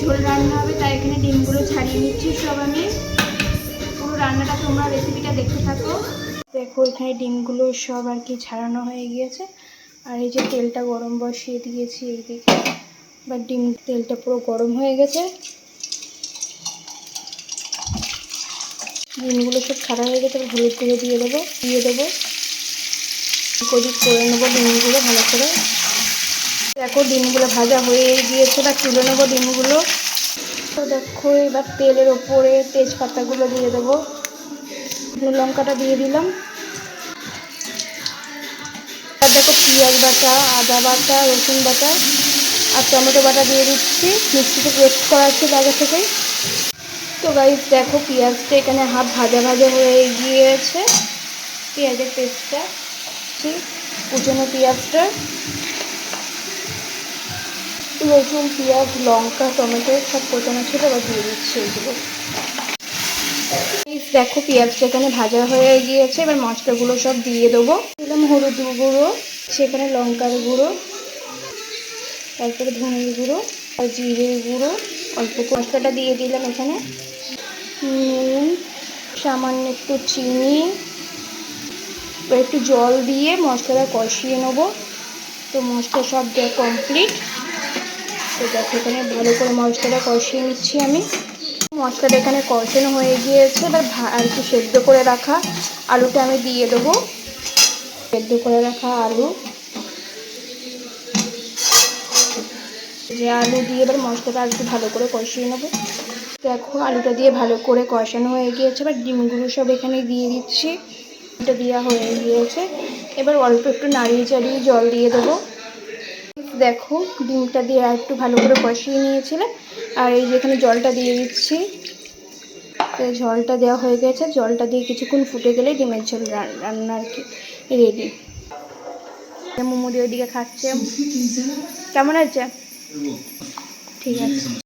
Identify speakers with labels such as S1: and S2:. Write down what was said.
S1: ঝোল রান্না হবে, তাই এখানে ডিমগুলো ছাড়িয়ে নিচ্ছি সব। আমি পুরো রান্নাটা তোমরা রেসিপিটা দেখতে থাকো। দেখো এখানে ডিমগুলো সব আর কি ছাড়ানো হয়ে গিয়েছে। আর এই যে তেলটা গরম বসিয়ে দিয়েছি এইদিকে, বা তেলটা পুরো গরম হয়ে গেছে। ডিমগুলো সব ছাড়া হয়ে গেছে, হলুদ গুঁড়ো দিয়ে দেবো কোদিক করে নেবো ডিমগুলো ভালো করে। দেখো ডিমগুলো ভাজা হয়ে গিয়েছে, বা তুলে নেবো ডিমগুলো। তো দেখো এবার তেলের ওপরে তেজপাতাগুলো দিয়ে দেবো, লঙ্কাটা দিয়ে দিলাম। আর দেখো পেঁয়াজ বাটা, আদা বাটা, রসুন বাটা আর টমেটো বাটা দিয়ে দিচ্ছি, মিক্সিতে পেস্ট করা ছিল আগে থেকেই। তো গাইস দেখো পেঁয়াজটা এখানে হাফ ভাজা হয়ে গিয়েছে। পেঁয়াজের পেস্টটা, কুচনো পেঁয়াজটা, রসুন, পেঁয়াজ, লঙ্কা, টমেটো সব কোচানো ছিল, এবার দিয়ে দিচ্ছি এগুলো। দেখো পেঁয়াজটা এখানে ভাজা হয়ে গিয়েছে, এবার মশলাগুলো সব দিয়ে দেবো। দিলাম হলুদ গুঁড়ো, সেখানে লঙ্কার গুঁড়ো, তারপরে ধনের গুঁড়ো আর জিরের গুঁড়ো, অল্প মশলাটা দিয়ে দিলাম এখানে, নুন, সামান্য একটু চিনি, একটু জল দিয়ে মশলাটা কষিয়ে নেবো। তো মশলা সব দেওয়া কমপ্লিট। তো দেখো এখানে ভালো করে মশলাটা কষিয়ে নিচ্ছি আমি। মশলাটা এখানে কষানো হয়ে গিয়েছে, এবার আর কি সেদ্ধ করে রাখা আলুটা আমি দিয়ে দেবো। সেদ্ধ করে রাখা আলু, যে আলু দিয়ে এবার মশলাটা আর একটু ভালো করে কষিয়ে নেবো। দেখো আলুটা দিয়ে ভালো করে কষানো হয়ে গিয়েছে, এবার ডিমগুলো সব এখানে দিয়ে দিচ্ছি। এটা দেওয়া হয়ে গিয়েছে, এবার অল্প একটু নাড়িয়ে চাড়িয়ে জল দিয়ে দেবো। দেখো ডিমটা দিয়ে আর একটু ভালো করে কষিয়ে নিয়েছিলাম, আর এই যেখানে জলটা দিয়ে দিচ্ছি। তো জলটা দেওয়া হয়ে গেছে, জলটা দিয়ে কিছুক্ষণ ফুটে গেলেই ডিমের ঝোল রান্না আর কি রেডি। মোমো দিয়ে ওইদিকে খাচ্ছে, কেমন আছে? ঠিক আছে।